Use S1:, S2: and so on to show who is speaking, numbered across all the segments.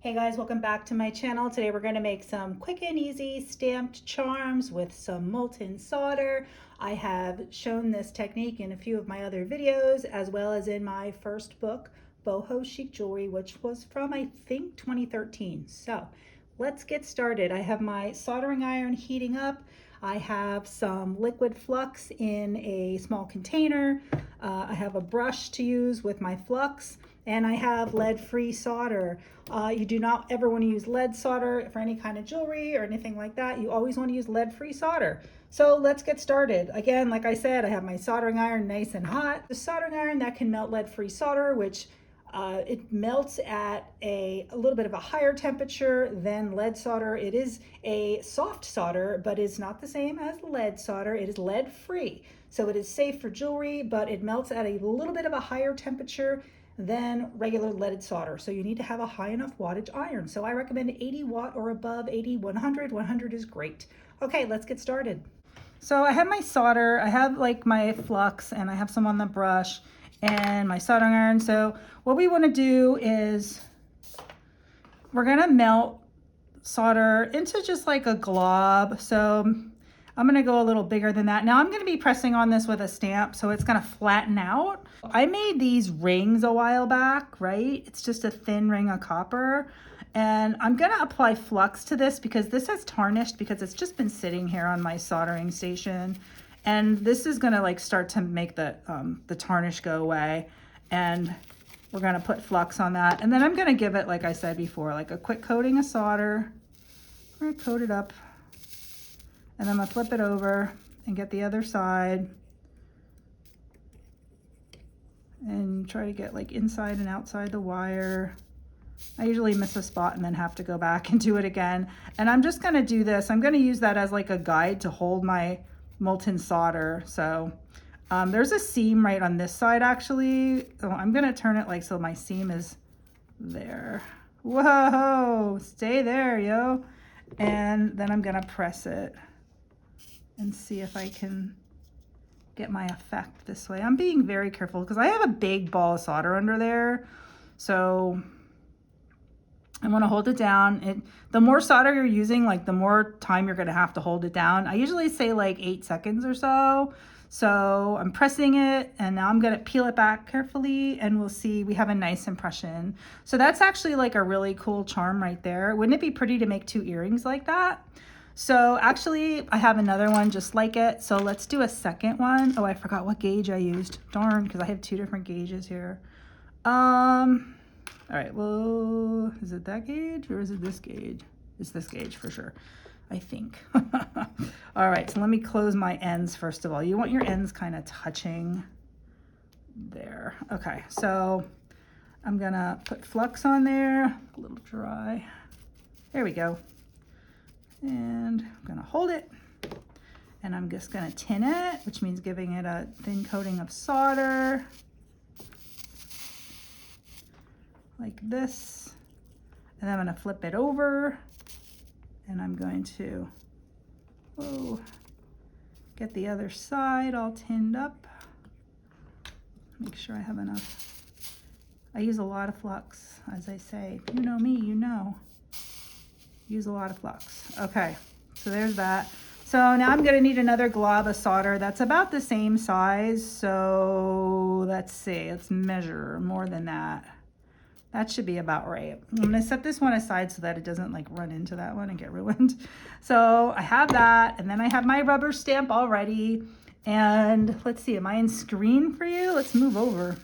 S1: Hey guys, welcome back to my channel. Today we're going to make some quick and easy stamped charms with some molten solder. I have shown this technique in a few of my other videos, as well as in my first book, Boho Chic Jewelry, which was from, I think, 2013. So let's get started. I have my soldering iron heating up. I have some liquid flux in a small container. I have a brush to use with my flux, and I have lead-free solder. You do not ever want to use lead solder for any kind of jewelry or anything like that. You always want to use lead-free solder. So let's get started. Again, like I said, I have my soldering iron nice and hot. The soldering iron that can melt lead-free solder, which it melts at a little bit of a higher temperature than lead solder. It is a soft solder, but it's not the same as lead solder. It is lead-free. So it is safe for jewelry, but it melts at a little bit of a higher temperature than regular leaded solder. So you need to have a high enough wattage iron. So I recommend 80 watt or above, 80, 100. 100 is great. Okay, let's get started. So I have my solder, I have like my flux, and I have some on the brush and my soldering iron. So what we want to do is we're going to melt solder into just like a glob. So I'm going to go a little bigger than that. Now I'm going to be pressing on this with a stamp, so it's going to flatten out. I made these rings a while back, right? It's just a thin ring of copper. And I'm going to apply flux to this because this has tarnished because it's just been sitting here on my soldering station. And this is going to like start to make the tarnish go away. And we're going to put flux on that. And then I'm going to give it, like I said before, like a quick coating of solder. I'm going to coat it up. And I'm going to flip it over and get the other side. And try to get like inside and outside the wire. I usually miss a spot and then have to go back and do it again. And I'm just going to do this. I'm going to use that as like a guide to hold my molten solder. So there's a seam right on this side actually. So I'm going to turn it like so my seam is there. Whoa, stay there, yo. And then I'm going to press it and see if I can get my effect this way. I'm being very careful because I have a big ball of solder under there. So I want to hold it down. The more solder you're using, like the more time you're going to have to hold it down. I usually say like 8 seconds or so. So I'm pressing it and now I'm going to peel it back carefully and we'll see we have a nice impression. So that's actually like a really cool charm right there. Wouldn't it be pretty to make 2 earrings like that? So actually I have another one just like it. So let's do a second one. Oh, I forgot what gauge I used. Darn, because I have 2 different gauges here. All right, well, is it that gauge or is it this gauge? It's this gauge for sure, I think. All right, so let me close my ends first of all. You want your ends kind of touching there. Okay, so I'm gonna put flux on there, a little dry. There we go. And I'm gonna hold it and I'm just gonna tin it, which means giving it a thin coating of solder like this. And then I'm gonna flip it over and I'm going to get the other side all tinned up. Make sure I have enough. I use a lot of flux, as I say. You know me, you know. Use a lot of flux. Okay, so there's that. So now I'm gonna need another glob of solder that's about the same size. So let's see, let's measure more than that. That should be about right. I'm gonna set this one aside so that it doesn't like run into that one and get ruined. So I have that, and then I have my rubber stamp already. And let's see, am I in screen for you? Let's move over.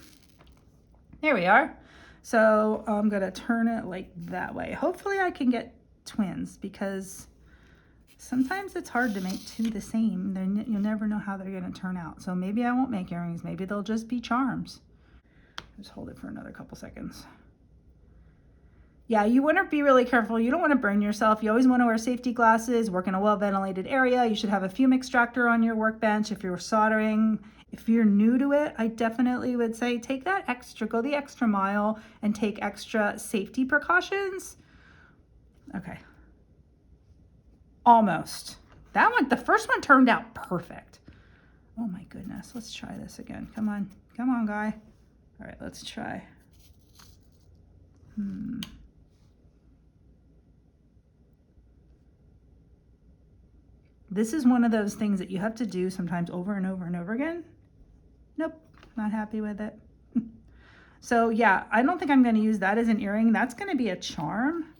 S1: There we are. So I'm gonna turn it like that way. Hopefully I can get twins because sometimes it's hard to make 2 the same. Then you'll never know how they're gonna turn out. So maybe I won't make earrings. Maybe they'll just be charms. Just hold it for another couple seconds. Yeah, you want to be really careful. You don't want to burn yourself. You always want to wear safety glasses, work in a well-ventilated area. You should have a fume extractor on your workbench if you're soldering. If you're new to it, I definitely would say take that extra, go the extra mile and take extra safety precautions. Okay. Almost. That one, the first one turned out perfect. Oh my goodness. Let's try this again. Come on. Come on, guy. All right, let's try. This is one of those things that you have to do sometimes over and over and over again. Nope, not happy with it. So yeah, I don't think I'm going to use that as an earring. That's going to be a charm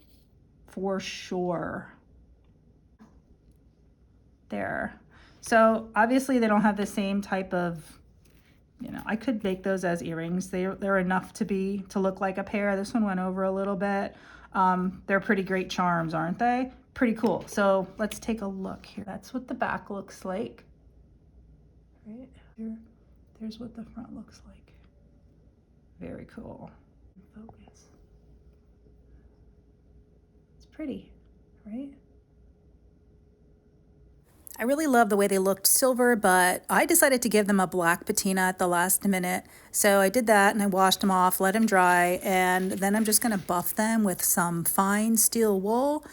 S1: for sure. There. So obviously they don't have the same type of, you know, I could make those as earrings. They're enough to look like a pair. This one went over a little bit. They're pretty great charms, aren't they? Pretty cool. So let's take a look here. That's what the back looks like. Right here. There's what the front looks like. Very cool. Focus. It's pretty, right? I really love the way they looked silver, but I decided to give them a black patina at the last minute. So I did that and I washed them off, let them dry, and then I'm just going to buff them with some fine steel wool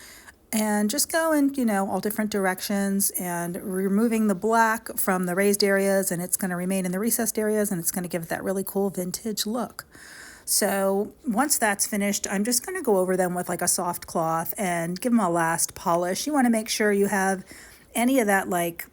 S1: and just go in, you know, all different directions and removing the black from the raised areas, and it's going to remain in the recessed areas, and it's going to give it that really cool vintage look. So once that's finished, I'm just going to go over them with like a soft cloth and give them a last polish. You want to make sure you have any of that like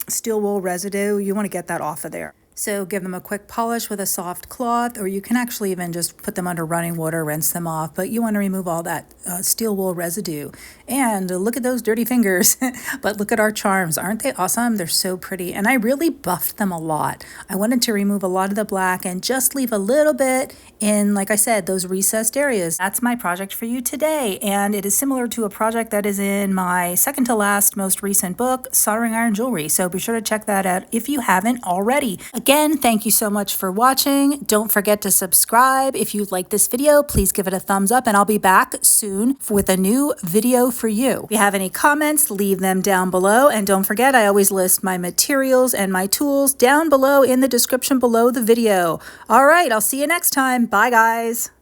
S1: steel wool residue, you want to get that off of there. So give them a quick polish with a soft cloth, or you can actually even just put them under running water, rinse them off, but you want to remove all that steel wool residue. And look at those dirty fingers, but look at our charms. Aren't they awesome? They're so pretty. And I really buffed them a lot. I wanted to remove a lot of the black and just leave a little bit in, like I said, those recessed areas. That's my project for you today. And it is similar to a project that is in my second to last most recent book, Soldering Iron Jewelry. So be sure to check that out if you haven't already. Again, thank you so much for watching. Don't forget to subscribe. If you like this video, please give it a thumbs up, and I'll be back soon with a new video for you. If you have any comments, leave them down below. And don't forget, I always list my materials and my tools down below in the description below the video. All right, I'll see you next time. Bye, guys.